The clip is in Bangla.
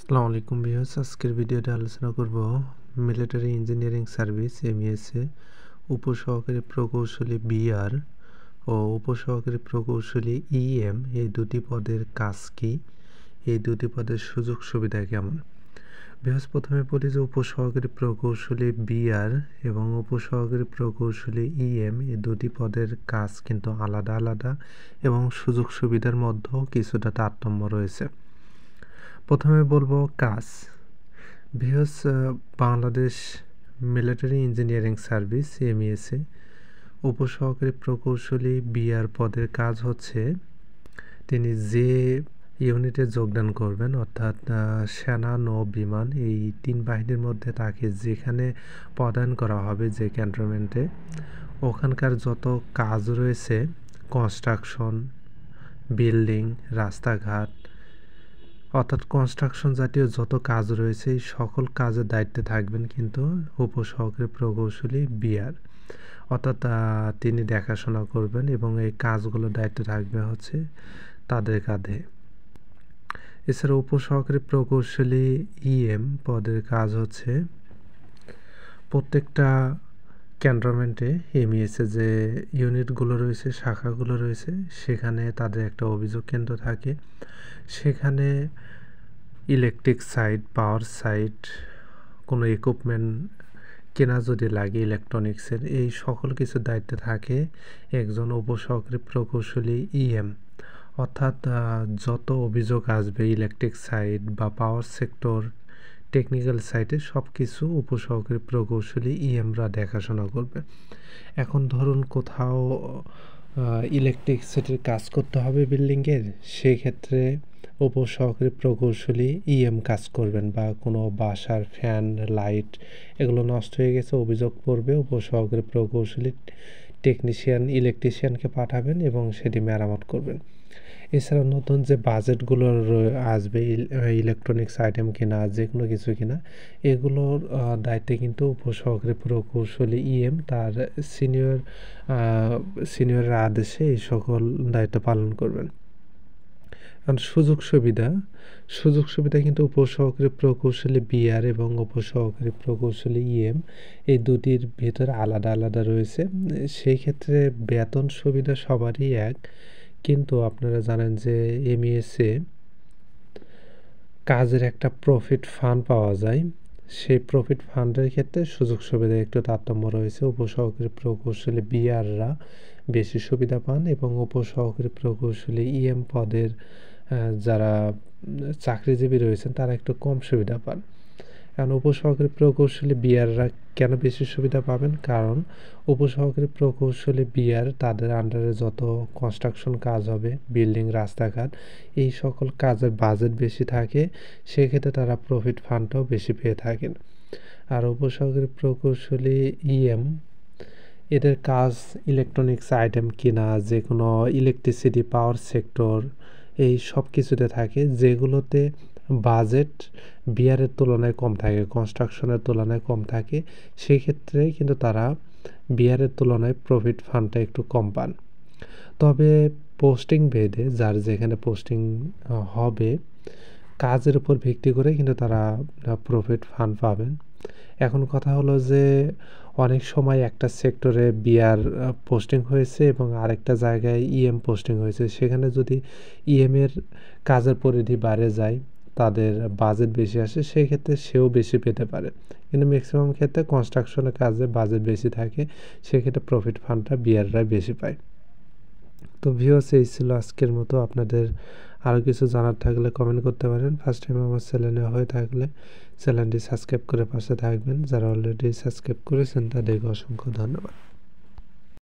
আসসালামু আলাইকুম ভিউয়ার্স, আজকের ভিডিওতে আলোচনা করব মিলিটারি ইঞ্জিনিয়ারিং সার্ভিস এমইএসএ উপসহকারী প্রকৌশলী বিআর ও উপসহকারী প্রকৌশলী ইএম এই দুটি পদের কাজ কি, এই দুটি পদের সুযোগ সুবিধা কেমন। ভিউয়ার্স, প্রথমে বলি যে উপসহকারী প্রকৌশলী বিআর এবং উপসহকারী প্রকৌশলী ইএম এই দুটি পদের কাজ কিন্তু আলাদা আলাদা এবং সুযোগ সুবিধার মধ্যেও কিছুটা তারতম্য রয়েছে। প্রথমে বলবো কাজ। Viewers, Bangladesh military engineering service এমইএসএ উপসহকারী প্রকৌশলী বিআর পদের কাজ হচ্ছে তিনি যে ইউনিটে যোগদান করবেন, অর্থাৎ সেনা, নৌ, বিমান এই তিন বাহিনীর মধ্যে তাকে যেখানে পদায়ন করা হবে, যে ক্যান্টনমেন্টে, ওখানকার যত কাজ রয়েছে, কনস্ট্রাকশন, বিল্ডিং, রাস্তাঘাট, অর্থাৎ কনস্ট্রাকশন জাতীয় যত কাজ রয়েছে এই সকল কাজের দায়িত্বে থাকবেন কিন্তু উপসহকারী প্রকৌশলী বিআর, অর্থাৎ তিনি দেখাশোনা করবেন এবং এই কাজগুলোর দায়িত্ব থাকবে হচ্ছে তাদের কাঁধে। এছাড়া উপসহকারী প্রকৌশলী ইএম পদের কাজ হচ্ছে প্রত্যেকটা ক্যান্টনমেন্টে এমইএসএ যে ইউনিটগুলো রয়েছে, শাখাগুলো রয়েছে, সেখানে তাদের একটা অভিযোগ কেন্দ্র থাকে। সেখানে ইলেকট্রিক সাইট, পাওয়ার সাইট, কোনো ইকুইপমেন্ট কেনা যদি লাগে ইলেকট্রনিক্সের, এই সকল কিছুর দায়িত্বে থাকে একজন উপসহকারী প্রকৌশলী ইএম। অর্থাৎ যত অভিযোগ আসবে ইলেকট্রিক সাইট বা পাওয়ার সেক্টর, টেকনিক্যাল সাইটে সব কিছু উপসহকারী প্রকৌশলী ইএমরা দেখাশোনা করবে। এখন ধরুন কোথাও ইলেকট্রিক সিটির কাজ করতে হবে বিল্ডিংয়ের, সেই ক্ষেত্রে উপসহকারী প্রকৌশলী ইএম কাজ করবেন, বা কোনো বাসার ফ্যান, লাইট এগুলো নষ্ট হয়ে গেছে অভিযোগ পড়বে, উপসহকারী প্রকৌশলী টেকনিশিয়ান, ইলেকট্রিশিয়ানকে পাঠাবেন এবং সেটি মেরামত করবেন। এছাড়া নতুন যে বাজেটগুলো আসবে ইলেকট্রনিক্স আইটেম কেনা, যে কোনো কিছু কেনা, এগুলোর দায়িত্বে কিন্তু উপসহকারী প্রকৌশলী ইএম তার সিনিয়রের আদেশে এই সকল দায়িত্ব পালন করবেন। কারণ সুযোগ সুবিধা কিন্তু উপসহকারী প্রকৌশলী বিআর এবং উপসহকারী প্রকৌশলী ইএম এই দুটির ভিতরে আলাদা আলাদা রয়েছে। সেই ক্ষেত্রে বেতন সুবিধা সবারই এক, কিন্তু আপনারা জানেন যে এমইএসএ কাজের একটা প্রফিট ফান্ড পাওয়া যায়। সেই প্রফিট ফান্ডের ক্ষেত্রে সুযোগ সুবিধা একটু তারতম্য রয়েছে। উপসহকারী প্রকৌশলী বিআররা বেশি সুবিধা পান এবং উপসহকারী প্রকৌশলী ইএম পদের যারা চাকরিজীবী রয়েছেন তারা একটু কম সুবিধা পান। কারণ উপসহকারী প্রকৌশলী বিআররা কেন বেশি সুবিধা পাবেন? কারণ উপসহকারী প্রকৌশলী বিআর তাদের আন্ডারে যত কনস্ট্রাকশন কাজ হবে, বিল্ডিং, রাস্তাঘাট, এই সকল কাজের বাজেট বেশি থাকে, সেক্ষেত্রে তারা প্রফিট ফান্ডটাও বেশি পেয়ে থাকেন। আর উপসহকারী প্রকৌশলী ইএম এদের কাজ ইলেকট্রনিক্স আইটেম কেনা, যে কোনো ইলেকট্রিসিটি, পাওয়ার সেক্টর, এই সব কিছুতে থাকে, যেগুলোতে বাজেট বিআরের তুলনায় কম থাকে, কনস্ট্রাকশনের তুলনায় কম থাকে। সেই ক্ষেত্রে কিন্তু তারা বিআরের তুলনায় প্রফিট ফান্ডটা একটু কম পান। তবে পোস্টিং ভেদে যার যেখানে পোস্টিং হবে, কাজের উপর ভিত্তি করে কিন্তু তারা প্রফিট ফান্ড পাবেন। এখন কথা হলো যে অনেক সময় একটা সেক্টরে বিআর পোস্টিং হয়েছে এবং আরেকটা জায়গায় ইএম পোস্টিং হয়েছে, সেখানে যদি ইএমের কাজের পরিধি বাড়ে যায়, তাদের বাজেট বেশি আসে, সেই ক্ষেত্রে সেও বেশি পেতে পারে। কিন্তু ম্যাক্সিমাম ক্ষেত্রে কনস্ট্রাকশনের কাজে বাজেট বেশি থাকে, সেক্ষেত্রে প্রফিট ফান্ডটা বিআররাই বেশি পায়। তো ভিউয়ার্স, এই ছিল আজকের মতো। আপনাদের আরও কিছু জানার থাকলে কমেন্ট করতে পারেন। ফার্স্ট টাইম আমার চ্যানেলে হয়ে থাকলে চ্যানেলটি সাবস্ক্রাইব করে পাশে থাকবেন। যারা অলরেডি সাবস্ক্রাইব করেছেন তাদেরকে অসংখ্য ধন্যবাদ।